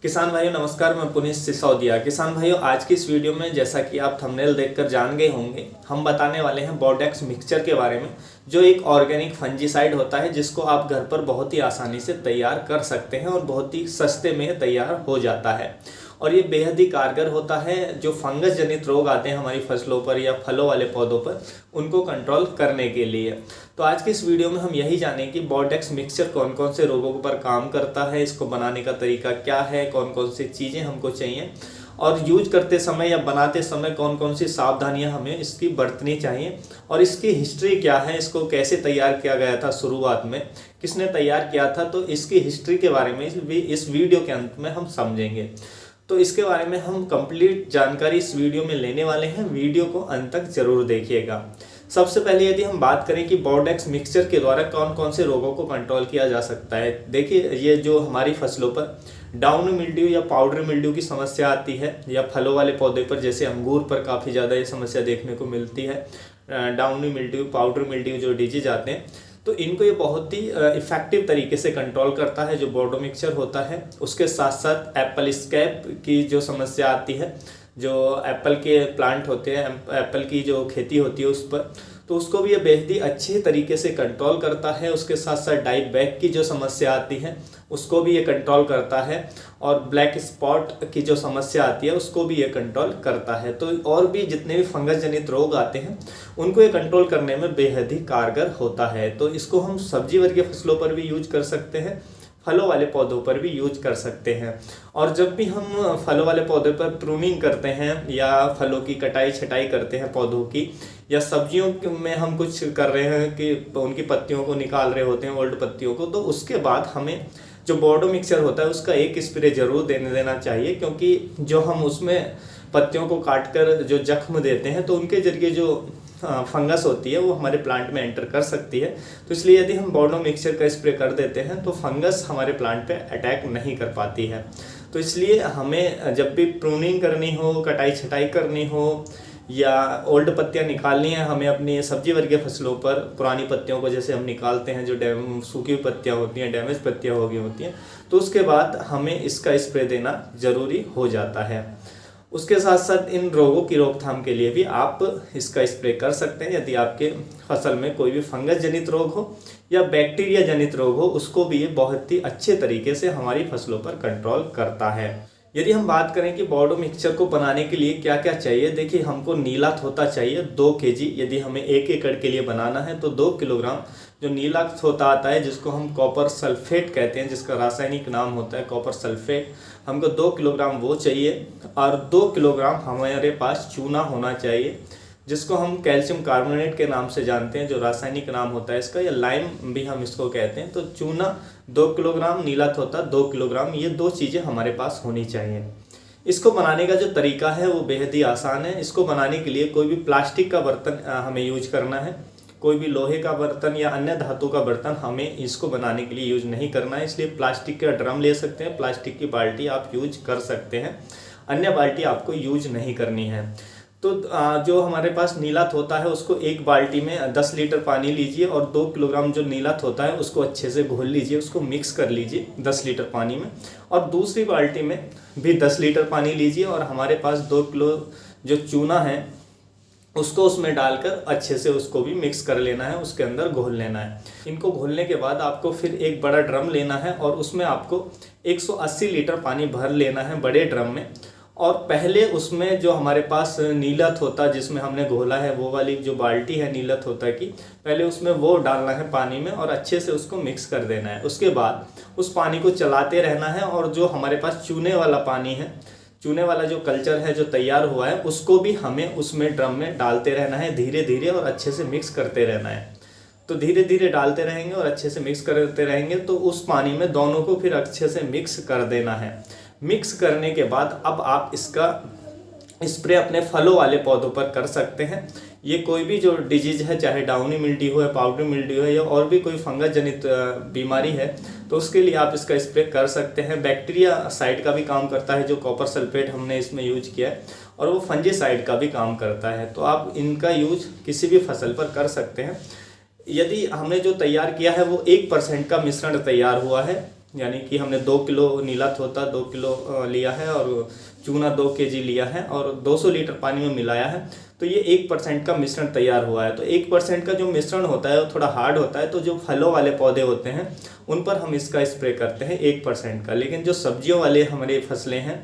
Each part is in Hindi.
किसान भाइयों नमस्कार, मैं पुनीत सिसोदिया। किसान भाइयों, आज की इस वीडियो में जैसा कि आप थंबनेल देखकर जान गए होंगे, हम बताने वाले हैं बोर्डेक्स मिक्सचर के बारे में, जो एक ऑर्गेनिक फंजीसाइड होता है जिसको आप घर पर बहुत ही आसानी से तैयार कर सकते हैं और बहुत ही सस्ते में तैयार हो जाता है। और ये बेहद ही कारगर होता है जो फंगस जनित रोग आते हैं हमारी फसलों पर या फलों वाले पौधों पर, उनको कंट्रोल करने के लिए। तो आज की इस वीडियो में हम यही जानें कि बोर्डेक्स मिक्सचर कौन कौन से रोगों पर काम करता है, इसको बनाने का तरीका क्या है, कौन कौन सी चीज़ें हमको चाहिए और यूज करते समय या बनाते समय कौन कौन सी सावधानियां हमें इसकी बरतनी चाहिए और इसकी हिस्ट्री क्या है, इसको कैसे तैयार किया गया था, शुरुआत में किसने तैयार किया था, तो इसकी हिस्ट्री के बारे में भी इस वीडियो के अंत में हम समझेंगे। तो इसके बारे में हम कंप्लीट जानकारी इस वीडियो में लेने वाले हैं, वीडियो को अंत तक जरूर देखिएगा। सबसे पहले यदि हम बात करें कि बोर्डेक्स मिक्सचर के द्वारा कौन कौन से रोगों को कंट्रोल किया जा सकता है। देखिए, ये जो हमारी फसलों पर डाउन मिल्ड्यू या पाउडर मिल्ड्यू की समस्या आती है या फलों वाले पौधे पर जैसे अंगूर पर काफ़ी ज़्यादा ये समस्या देखने को मिलती है, डाउनी मिल्ड्यू, पाउडर मिल्ड्यू जो डिजीज आते हैं, तो इनको ये बहुत ही इफेक्टिव तरीके से कंट्रोल करता है जो बोर्डो मिक्सचर होता है। उसके साथ साथ एप्पल स्कैब की जो समस्या आती है, जो एप्पल के प्लांट होते हैं, एप्पल की जो खेती होती है उस पर, तो उसको भी ये बेहद ही अच्छे तरीके से कंट्रोल करता है। उसके साथ साथ डाई बैक की जो समस्या आती है उसको भी ये कंट्रोल करता है और ब्लैक स्पॉट की जो समस्या आती है उसको भी ये कंट्रोल करता है। तो और भी जितने भी फंगस जनित रोग आते हैं उनको ये कंट्रोल करने में बेहद ही कारगर होता है। तो इसको हम सब्जी वर्गीय फसलों पर भी यूज कर सकते हैं, फलों वाले पौधों पर भी यूज कर सकते हैं। और जब भी हम फलों वाले पौधे पर प्रूनिंग करते हैं या फलों की कटाई छटाई करते हैं पौधों की, या सब्जियों में हम कुछ कर रहे हैं कि उनकी पत्तियों को निकाल रहे होते हैं, ओल्ड पत्तियों को, तो उसके बाद हमें जो बोर्डो मिक्सचर होता है उसका एक स्प्रे जरूर देना चाहिए, क्योंकि जो हम उसमें पत्तियों को काट कर जो जख्म देते हैं तो उनके जरिए जो फंगस होती है वो हमारे प्लांट में एंटर कर सकती है। तो इसलिए यदि हम बोर्डो मिक्सचर का स्प्रे कर देते हैं तो फंगस हमारे प्लांट पे अटैक नहीं कर पाती है। तो इसलिए हमें जब भी प्रूनिंग करनी हो, कटाई छटाई करनी हो या ओल्ड पत्तियां निकालनी है हमें अपनी सब्जी वर्गीय फसलों पर, पुरानी पत्तियों को जैसे हम निकालते हैं, जो सूखी हुई पत्तियां होती हैं, डैमेज पत्तियां हो गई होती हैं, तो उसके बाद हमें इसका स्प्रे देना जरूरी हो जाता है। उसके साथ साथ इन रोगों की रोकथाम के लिए भी आप इसका स्प्रे कर सकते हैं। यदि आपके फसल में कोई भी फंगस जनित रोग हो या बैक्टीरिया जनित रोग हो, उसको भी ये बहुत ही अच्छे तरीके से हमारी फसलों पर कंट्रोल करता है। यदि हम बात करें कि बोर्डो मिक्सचर को बनाने के लिए क्या क्या चाहिए, देखिए हमको नीला थोता चाहिए 2 kg। यदि हमें 1 एकड़ के लिए बनाना है तो 2 किलोग्राम जो नीला थोता आता है, जिसको हम कॉपर सल्फेट कहते हैं, जिसका रासायनिक नाम होता है कॉपर सल्फेट, हमको 2 किलोग्राम वो चाहिए। और 2 किलोग्राम हमारे पास चूना होना चाहिए, जिसको हम कैल्शियम कार्बोनेट के नाम से जानते हैं, जो रासायनिक नाम होता है इसका, या लाइम भी हम इसको कहते हैं। तो चूना 2 किलोग्राम, नीला थोता 2 किलोग्राम, ये 2 चीज़ें हमारे पास होनी चाहिए। इसको बनाने का जो तरीका है वो बेहद ही आसान है। इसको बनाने के लिए कोई भी प्लास्टिक का बर्तन हमें यूज करना है, कोई भी लोहे का बर्तन या अन्य धातु का बर्तन हमें इसको बनाने के लिए यूज नहीं करना है। इसलिए प्लास्टिक का ड्रम ले सकते हैं, प्लास्टिक की बाल्टी आप यूज कर सकते हैं, अन्य बाल्टी आपको यूज नहीं करनी है। तो जो हमारे पास नीलात होता है उसको एक बाल्टी में 10 लीटर पानी लीजिए और 2 किलोग्राम जो नीलात होता है उसको अच्छे से घोल लीजिए, उसको मिक्स कर लीजिए 10 लीटर पानी में। और दूसरी बाल्टी में भी 10 लीटर पानी लीजिए और हमारे पास 2 किलो जो चूना है उसको उसमें डालकर अच्छे से उसको भी मिक्स कर लेना है, उसके अंदर घोल लेना है। इनको घोलने के बाद आपको फिर एक बड़ा ड्रम लेना है और उसमें आपको 180 लीटर पानी भर लेना है बड़े ड्रम में। और पहले उसमें जो हमारे पास नीलत होता जिसमें हमने घोला है, वो वाली जो बाल्टी है नीलत होता की, पहले उसमें वो डालना है पानी में और अच्छे से उसको मिक्स कर देना है। उसके बाद उस पानी को चलाते रहना है और जो हमारे पास चूने वाला पानी है, चूने वाला जो कल्चर है जो तैयार हुआ है, उसको भी हमें उसमें ड्रम में डालते रहना है धीरे धीरे और अच्छे से मिक्स करते रहना है। तो धीरे धीरे डालते रहेंगे और अच्छे से मिक्स करते रहेंगे तो उस पानी में दोनों को फिर अच्छे से मिक्स कर देना है। मिक्स करने के बाद अब आप इसका स्प्रे अपने फलों वाले पौधों पर कर सकते हैं। ये कोई भी जो डिजीज है, चाहे डाउनी मिल्ड्यू है, पाउडर मिल्ड्यू है या और भी कोई फंगस जनित बीमारी है, तो उसके लिए आप इसका स्प्रे कर सकते हैं। बैक्टीरिया साइड का भी काम करता है जो कॉपर सल्फेट हमने इसमें यूज किया है, और वो फंजीसाइड का भी काम करता है। तो आप इनका यूज किसी भी फसल पर कर सकते हैं। यदि हमने जो तैयार किया है वो 1% का मिश्रण तैयार हुआ है, यानी कि हमने 2 किलो नीला तोता 2 किलो लिया है और चूना 2 kg लिया है और 200 लीटर पानी में मिलाया है, तो ये 1% का मिश्रण तैयार हुआ है। तो 1% का जो मिश्रण होता है वो थोड़ा हार्ड होता है, तो जो फलों वाले पौधे होते हैं उन पर हम इसका स्प्रे करते हैं 1% का। लेकिन जो सब्जियों वाले हमारे फसलें हैं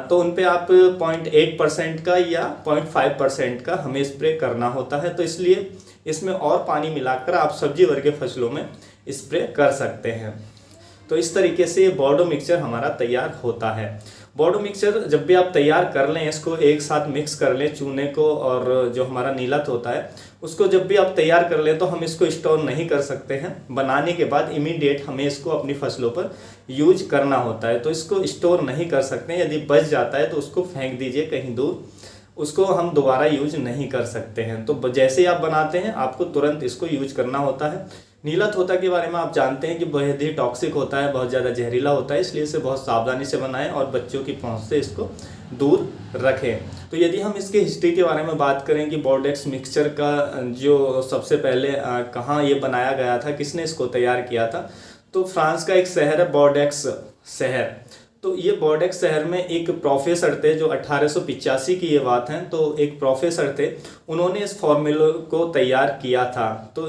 तो उन पे आप 0.8% का या 0.5% का हमें स्प्रे करना होता है। तो इसलिए इसमें और पानी मिलाकर आप सब्जी वर्ग के फसलों में स्प्रे कर सकते हैं। तो इस तरीके से ये बोर्डो मिक्सचर हमारा तैयार होता है। बोर्डो मिक्सचर जब भी आप तैयार कर लें, इसको एक साथ मिक्स कर लें, चूने को और जो हमारा नीला तोता है उसको जब भी आप तैयार कर लें तो हम इसको स्टोर नहीं कर सकते हैं। बनाने के बाद इमीडिएट हमें इसको अपनी फसलों पर यूज करना होता है। तो इसको स्टोर नहीं कर सकते, यदि बच जाता है तो उसको फेंक दीजिए कहीं दूर, उसको हम दोबारा यूज नहीं कर सकते हैं। तो जैसे ही आप बनाते हैं आपको तुरंत इसको यूज करना होता है। नीला तोता के बारे में आप जानते हैं कि बहुत ही टॉक्सिक होता है, बहुत ज़्यादा जहरीला होता है, इसलिए इसे बहुत सावधानी से बनाएं और बच्चों की पहुंच से इसको दूर रखें। तो यदि हम इसके हिस्ट्री के बारे में बात करें कि बोर्डेक्स मिक्सचर का जो सबसे पहले कहाँ ये बनाया गया था, किसने इसको तैयार किया था, तो फ्रांस का एक शहर है बोर्डेक्स शहर। तो ये बोर्डेक्स शहर में एक प्रोफेसर थे, जो 1885 की ये बात है, तो एक प्रोफेसर थे, उन्होंने इस फॉर्मूले को तैयार किया था। तो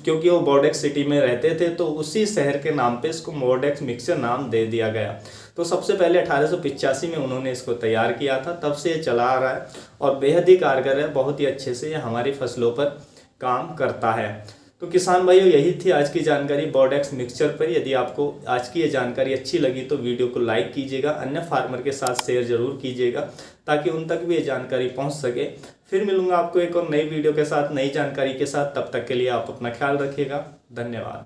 क्योंकि वो बोर्डेक्स सिटी में रहते थे तो उसी शहर के नाम पे इसको बोर्डेक्स मिक्सचर नाम दे दिया गया। तो सबसे पहले 1885 में उन्होंने इसको तैयार किया था, तब से ये चला आ रहा है और बेहद ही कारगर है, बहुत ही अच्छे से ये हमारी फसलों पर काम करता है। तो किसान भाइयों, यही थी आज की जानकारी बोर्डेक्स मिक्सचर पर। यदि आपको आज की ये जानकारी अच्छी लगी तो वीडियो को लाइक कीजिएगा, अन्य फार्मर के साथ शेयर जरूर कीजिएगा ताकि उन तक भी ये जानकारी पहुंच सके। फिर मिलूंगा आपको एक और नई वीडियो के साथ, नई जानकारी के साथ। तब तक के लिए आप अपना ख्याल रखिएगा। धन्यवाद।